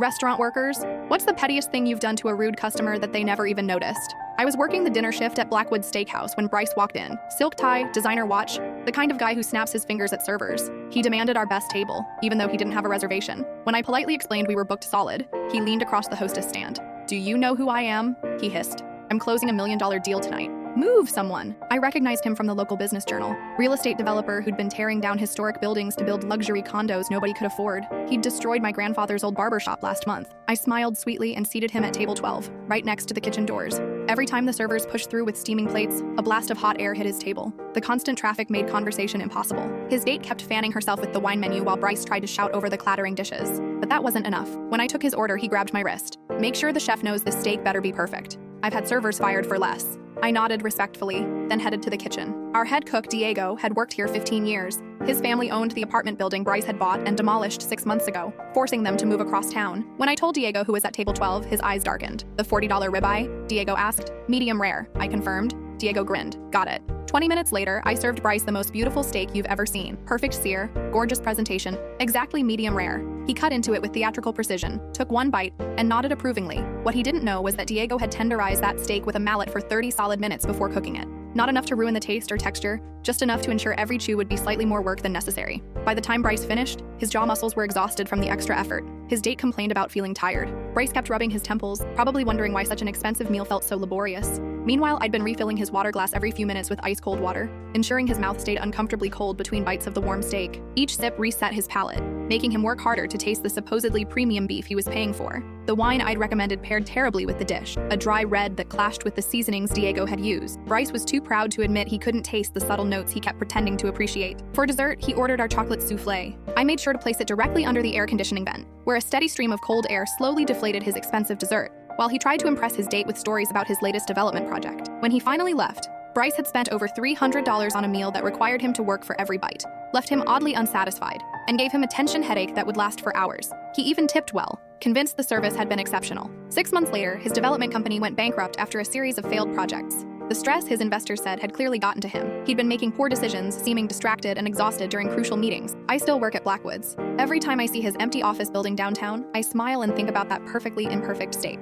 Restaurant workers, what's the pettiest thing you've done to a rude customer that they never even noticed? I was working the dinner shift at Blackwood Steakhouse when Bryce walked in. Silk tie, designer watch, the kind of guy who snaps his fingers at servers. He demanded our best table, even though he didn't have a reservation. When I politely explained we were booked solid, he leaned across the hostess stand. "Do you know who I am?" he hissed. "I'm closing a $1 million deal tonight." Move, someone. I recognized him from the local business journal. Real estate developer who'd been tearing down historic buildings to build luxury condos nobody could afford. He'd destroyed my grandfather's old barbershop last month. I smiled sweetly and seated him at table 12, right next to the kitchen doors. Every time the servers pushed through with steaming plates, a blast of hot air hit his table. The constant traffic made conversation impossible. His date kept fanning herself with the wine menu while Bryce tried to shout over the clattering dishes. But that wasn't enough. When I took his order, he grabbed my wrist. "Make sure the chef knows this steak better be perfect. I've had servers fired for less." I nodded respectfully, then headed to the kitchen. Our head cook, Diego, had worked here 15 years. His family owned the apartment building Bryce had bought and demolished 6 months ago, forcing them to move across town. When I told Diego who was at table 12, his eyes darkened. "The $40 ribeye?" Diego asked. "Medium rare," I confirmed. Diego grinned. "Got it." 20 minutes later, I served Bryce the most beautiful steak you've ever seen. Perfect sear, gorgeous presentation, exactly medium rare. He cut into it with theatrical precision, took one bite, and nodded approvingly. What he didn't know was that Diego had tenderized that steak with a mallet for 30 solid minutes before cooking it. Not enough to ruin the taste or texture, just enough to ensure every chew would be slightly more work than necessary. By the time Bryce finished, his jaw muscles were exhausted from the extra effort. His date complained about feeling tired. Bryce kept rubbing his temples, probably wondering why such an expensive meal felt so laborious. Meanwhile, I'd been refilling his water glass every few minutes with ice-cold water, ensuring his mouth stayed uncomfortably cold between bites of the warm steak. Each sip reset his palate, making him work harder to taste the supposedly premium beef he was paying for. The wine I'd recommended paired terribly with the dish, a dry red that clashed with the seasonings Diego had used. Bryce was too proud to admit he couldn't taste the subtle notes he kept pretending to appreciate. For dessert, he ordered our chocolate souffle. I made sure to place it directly under the air conditioning vent, where a steady stream of cold air slowly deflated his expensive dessert, while he tried to impress his date with stories about his latest development project. When he finally left, Bryce had spent over $300 on a meal that required him to work for every bite, left him oddly unsatisfied, and gave him a tension headache that would last for hours. He even tipped well, convinced the service had been exceptional. 6 months later, his development company went bankrupt after a series of failed projects. The stress, his investors said, had clearly gotten to him. He'd been making poor decisions, seeming distracted and exhausted during crucial meetings. I still work at Blackwoods. Every time I see his empty office building downtown, I smile and think about that perfectly imperfect steak.